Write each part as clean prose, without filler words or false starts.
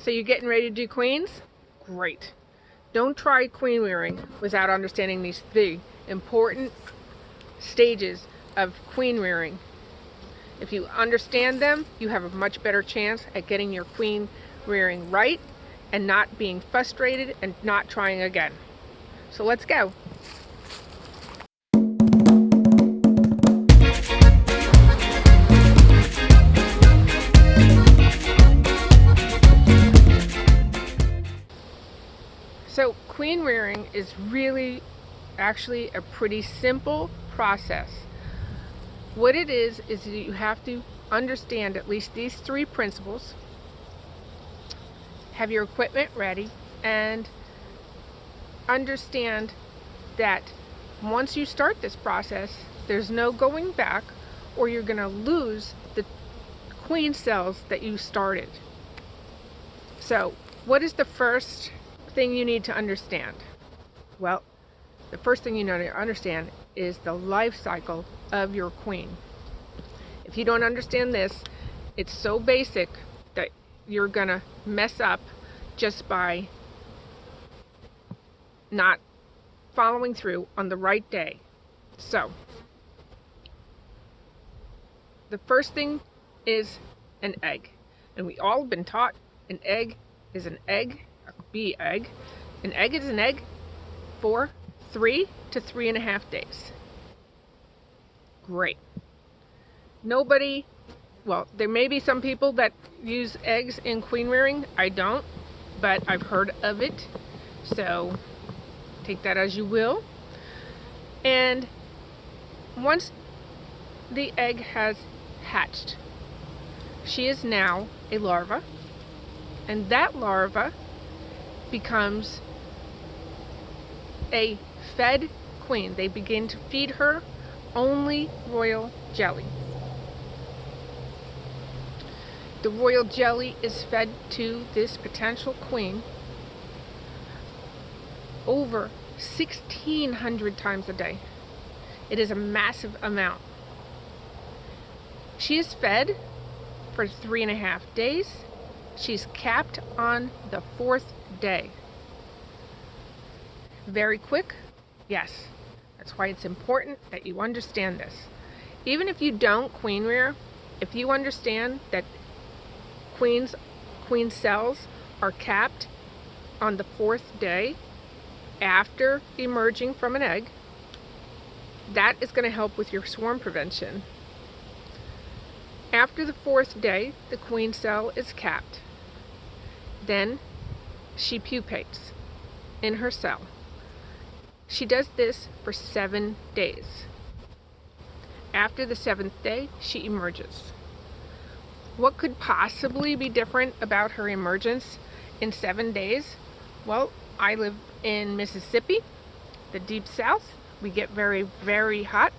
So you're getting ready to do queens? Great. Don't try queen rearing without understanding these three important stages of queen rearing. If you understand them, you have a much better chance at getting your queen rearing right and not being frustrated and not trying again. So let's go. So queen rearing is really actually a pretty simple process. What it is that you have to understand at least these three principles, have your equipment ready, and understand that once you start this process, there's no going back or you're going to lose the queen cells that you started. So what is the first thing you need to understand? Well, the first thing you need to understand is the life cycle of your queen. If you don't understand this, it's so basic that you're gonna mess up just by not following through on the right day. So the first thing is an egg, and we all have been taught an egg is an egg, a bee egg. An egg is an egg for 3 to 3.5 days. Great. Nobody, well, there may be some people that use eggs in queen rearing. I don't, but I've heard of it. So take that as you will. And once the egg has hatched, she is now a larva, and that larva becomes a fed queen. They begin to feed her only royal jelly. The royal jelly is fed to this potential queen over 1,600 times a day. It is a massive amount. She is fed for 3.5 days. She's capped on the 4th day. Very quick? Yes. That's why it's important that you understand this. Even if you don't queen rear, if you understand that queen cells are capped on the 4th day after emerging from an egg, that is going to help with your swarm prevention. After the 4th day, the queen cell is capped. Then she pupates in her cell. She does this for 7 days. After the 7th day, she emerges. What could possibly be different about her emergence in 7 days? Well, I live in Mississippi, the deep south. We get very, very hot,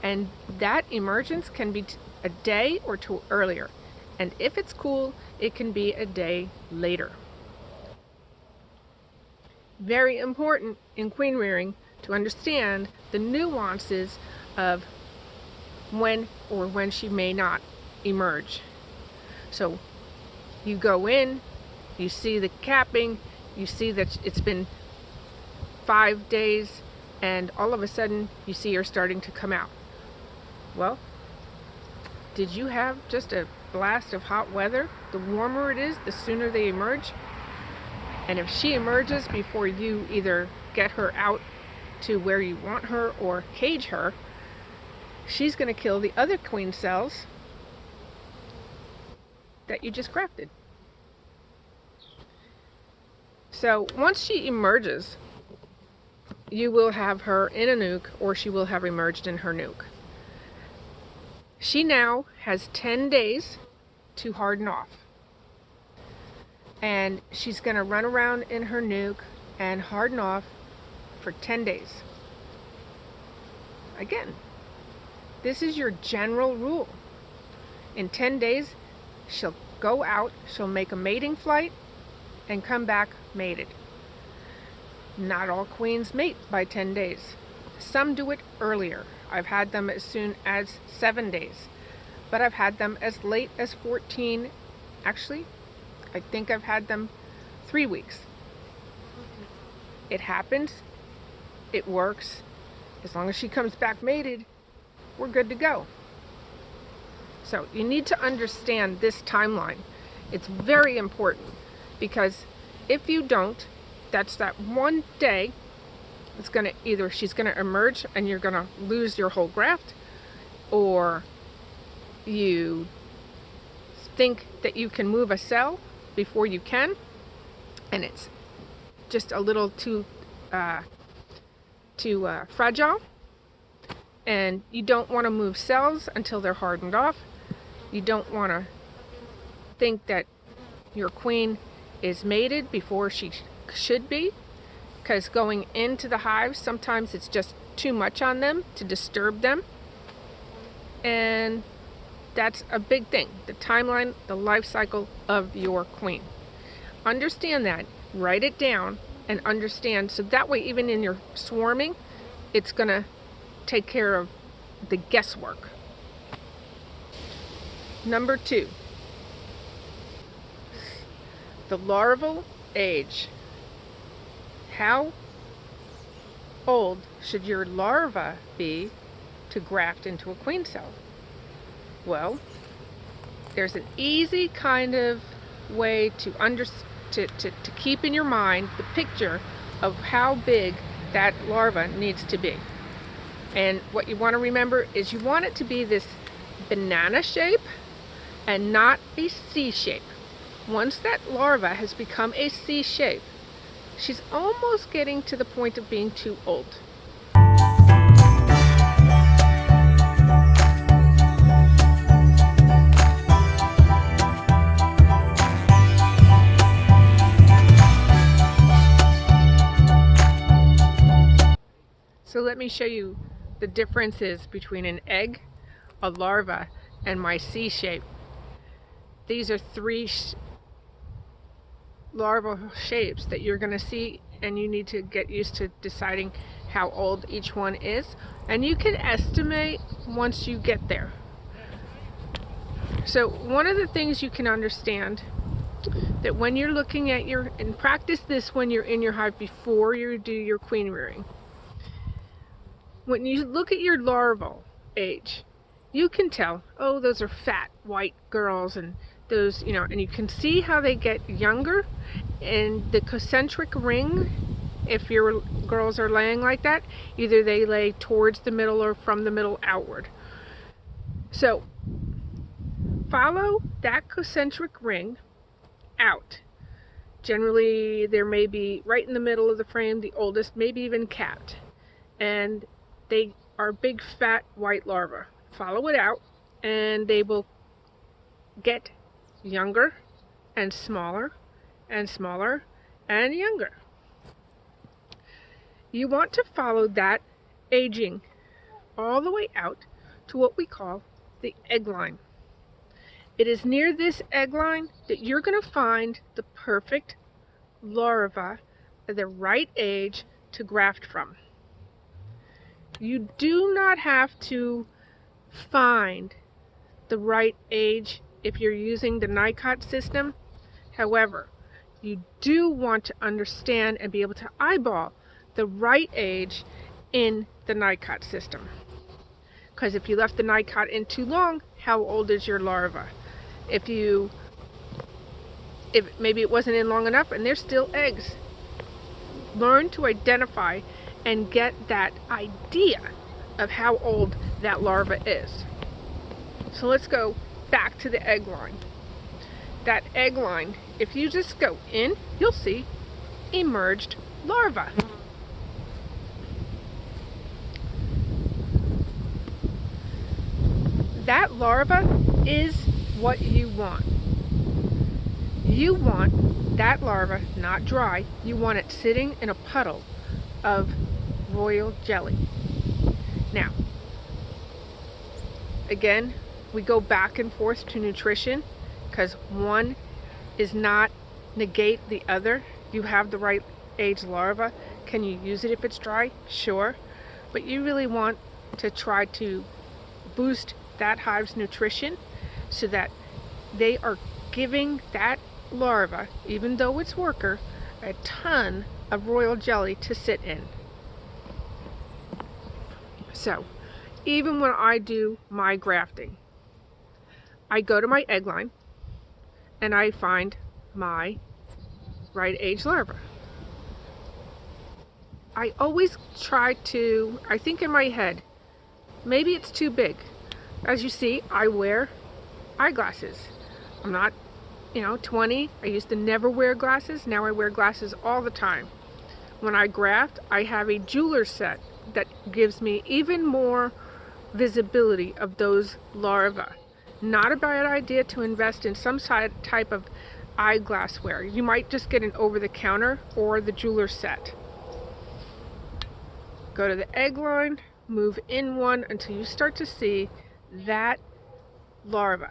and that emergence can be a day or two earlier. And if it's cool, it can be a day later. Very important in queen rearing to understand the nuances of when she may not emerge. So you go in, you see the capping, you see that it's been 5 days, and all of a sudden you see her starting to come out. Well, did you have just a blast of hot weather? The warmer it is, the sooner they emerge. And if she emerges before you either get her out to where you want her or cage her, she's going to kill the other queen cells that you just grafted. So once she emerges, you will have her in a nuke, or she will have emerged in her nuke. She now has 10 days to harden off. And she's going to run around in her nuke and harden off for 10 days. Again, this is your general rule. In 10 days, she'll go out, she'll make a mating flight, and come back mated. Not all queens mate by 10 days. Some do it earlier. I've had them as soon as 7 days, but I've had them as late as 14. Actually, I think I've had them 3 weeks. It happens. It works. As long as she comes back mated, we're good to go. So you need to understand this timeline. It's very important, because if you don't, that's that one day it's gonna either she's gonna emerge and you're gonna lose your whole graft, or you think that you can move a cell before you can, and it's just a little too fragile, and you don't want to move cells until they're hardened off. You don't want to think that your queen is mated before she should be, because going into the hives, sometimes it's just too much on them to disturb them, and that's a big thing. The timeline, the life cycle of your queen. Understand that, write it down, and understand, so that way even in your swarming, it's gonna take care of the guesswork. Number 2, the larval age. How old should your larva be to graft into a queen cell? Well, there's an easy kind of way to keep in your mind the picture of how big that larva needs to be. And what you want to remember is you want it to be this banana shape and not a C shape. Once that larva has become a C shape, she's almost getting to the point of being too old. So let me show you the differences between an egg, a larva, and my C shape. These are 3 larval shapes that you're going to see, and you need to get used to deciding how old each one is, and you can estimate once you get there. So one of the things you can understand, that when you're looking at and practice this when you're in your hive before you do your queen rearing. When you look at your larval age, you can tell, oh, those are fat white girls, and those, and you can see how they get younger, and the concentric ring, if your girls are laying like that, either they lay towards the middle or from the middle outward. So follow that concentric ring out. Generally, there may be right in the middle of the frame, the oldest, maybe even capped, and they are big fat white larvae. Follow it out, and they will get younger and smaller and smaller and younger. You want to follow that aging all the way out to what we call the egg line. It is near this egg line that you're going to find the perfect larva at the right age to graft from. You do not have to find the right age if you're using the NICOT system. However, you do want to understand and be able to eyeball the right age in the NICOT system. Because if you left the NICOT in too long, how old is your larva? If maybe it wasn't in long enough and there's still eggs. Learn to identify and get that idea of how old that larva is. So let's go back to the egg line. That egg line, if you just go in, you'll see emerged larva. That larva is what you want. You want that larva not dry. You want it sitting in a puddle of royal jelly. Now, again, we go back and forth to nutrition, because one is not negate the other. You have the right age larva. Can you use it if it's dry? Sure. But you really want to try to boost that hive's nutrition so that they are giving that larva, even though it's worker, a ton of royal jelly to sit in. So, even when I do my grafting, I go to my egg line and I find my right age larva. I always try to, I think in my head, maybe it's too big. As you see, I wear eyeglasses. I'm not, 20. I used to never wear glasses. Now I wear glasses all the time. When I graft, I have a jeweler set that gives me even more visibility of those larvae. Not a bad idea to invest in some type of eyeglass wear. You might just get an over-the-counter or the jeweler set. Go to the egg line, move in one until you start to see that larva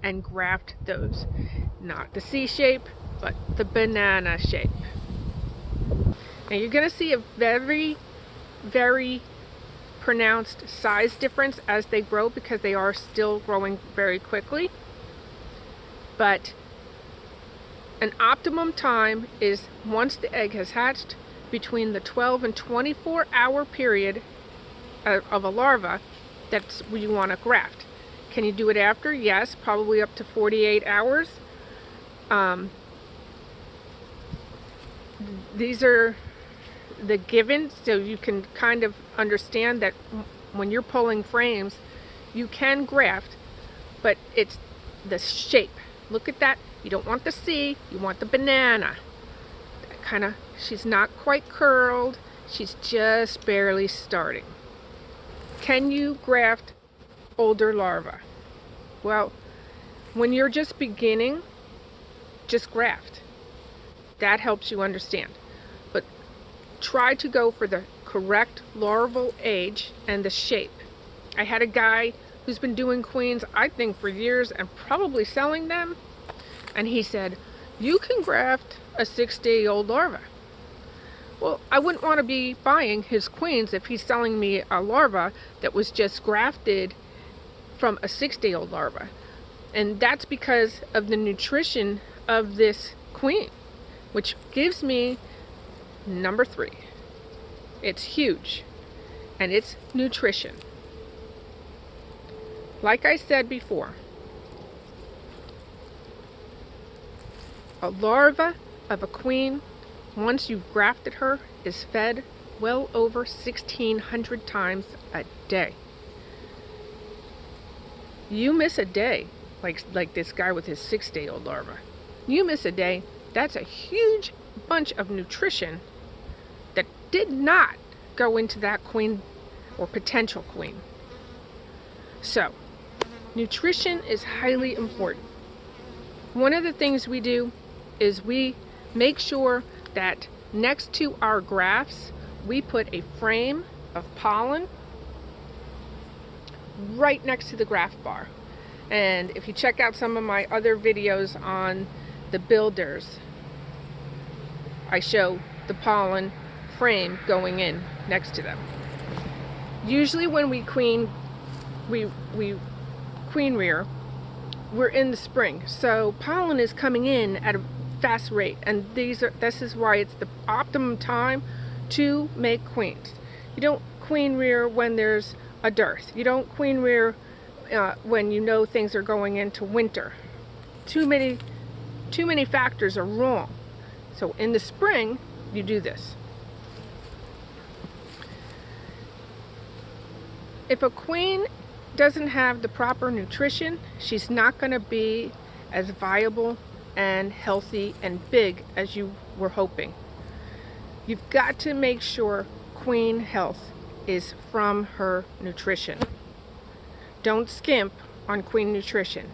and graft those. Not the C shape, but the banana shape. Now you're going to see a very, very pronounced size difference as they grow because they are still growing very quickly. But an optimum time is once the egg has hatched, between the 12 and 24 hour period of a larva. That's where you want to graft. Can you do it after? Yes, probably up to 48 hours. These are the given, so you can kind of understand that when you're pulling frames, you can graft, but it's the shape. Look at that. You don't want the C, you want the banana. She's not quite curled, she's just barely starting. Can you graft older larvae? Well, when you're just beginning, just graft. That helps you understand. But try to go for the correct larval age and the shape. I had a guy who's been doing queens, I think, for years and probably selling them, and he said, you can graft a 6-day-old larva. Well, I wouldn't want to be buying his queens if he's selling me a larva that was just grafted from a 6-day-old larva. And that's because of the nutrition of this queen, which gives me number 3. It's huge, and it's nutrition. Like I said before, a larva of a queen, once you've grafted her, is fed well over 1,600 times a day. You miss a day, like this guy with his 6-day-old larva. You miss a day, that's a huge bunch of nutrition that did not go into that queen or potential queen. So, nutrition is highly important. One of the things we do is we make sure that next to our grafts, we put a frame of pollen right next to the graft bar. And if you check out some of my other videos on the builders, I show the pollen frame going in next to them. Usually when we queen rear, we're in the spring, so pollen is coming in at a fast rate, and this is why it's the optimum time to make queens. You don't queen rear when there's a dearth. You don't queen rear when you know things are going into winter. Too many factors are wrong. So in the spring, you do this. If a queen doesn't have the proper nutrition, she's not going to be as viable and healthy and big as you were hoping. You've got to make sure queen health is from her nutrition. Don't skimp on queen nutrition.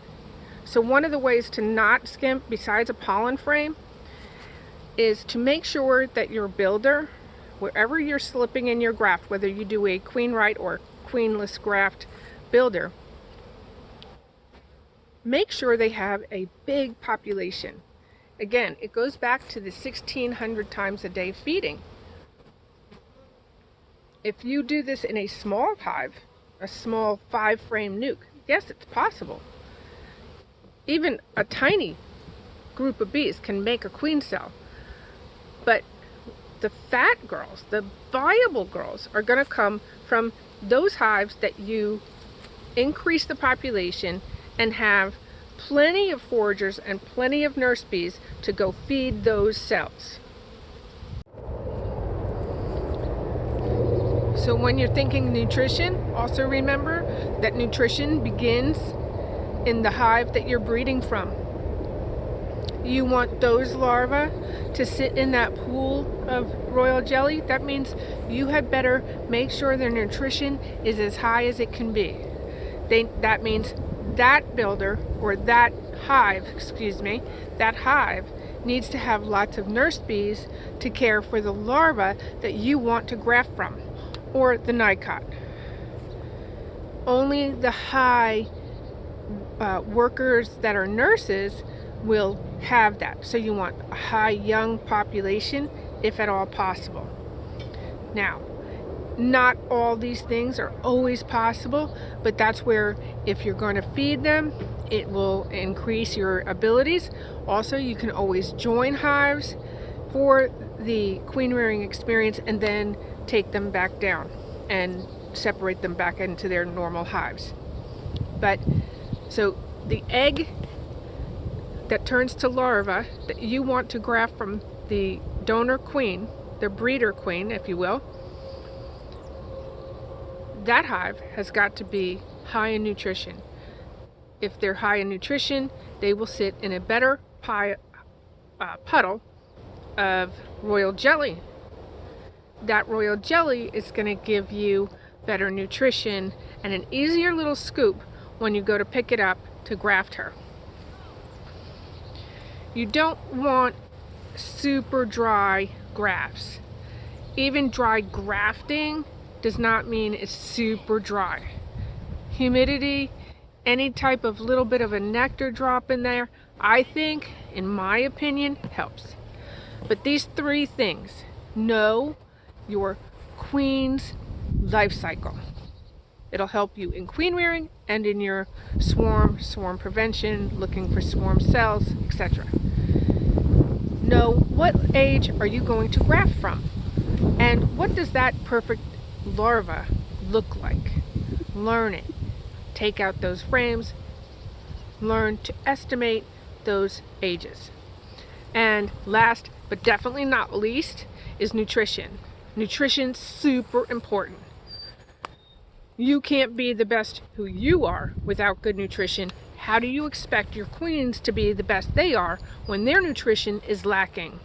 So one of the ways to not skimp, besides a pollen frame, is to make sure that your builder, wherever you're slipping in your graft, whether you do a queen right or queenless graft builder, make sure they have a big population. Again, it goes back to the 1,600 times a day feeding. If you do this in a small hive, a small 5-frame nuke, yes, it's possible. Even a tiny group of bees can make a queen cell. But the fat girls, the viable girls, are going to come from those hives that you increase the population and have plenty of foragers and plenty of nurse bees to go feed those cells. So when you're thinking nutrition, also remember that nutrition begins in the hive that you're breeding from. You want those larvae to sit in that pool of royal jelly. That means you had better make sure their nutrition is as high as it can be. That means that builder, or that hive needs to have lots of nurse bees to care for the larvae that you want to graft from, or the nicot. Only the high workers that are nurses will have that. So you want a high young population if at all possible. Now, not all these things are always possible, but that's where, if you're going to feed them, it will increase your abilities. Also, you can always join hives for the queen rearing experience and then take them back down and separate them back into their normal hives. But so the egg that turns to larva that you want to graft from the donor queen, the breeder queen, if you will, that hive has got to be high in nutrition. If they're high in nutrition, they will sit in a better puddle of royal jelly. That royal jelly is going to give you better nutrition and an easier little scoop when you go to pick it up to graft her. You don't want super dry grafts. Even dry grafting does not mean it's super dry. Humidity, any type of little bit of a nectar drop in there, I think, in my opinion, helps. But these three things: know your queen's life cycle. It'll help you in queen rearing and in your swarm prevention, looking for swarm cells, etc. Know what age are you going to graft from, and what does that perfect larva look like. Learn it. Take out those frames. Learn to estimate those ages. And last but definitely not least is nutrition. Nutrition's super important. You can't be the best who you are without good nutrition. How do you expect your queens to be the best they are when their nutrition is lacking?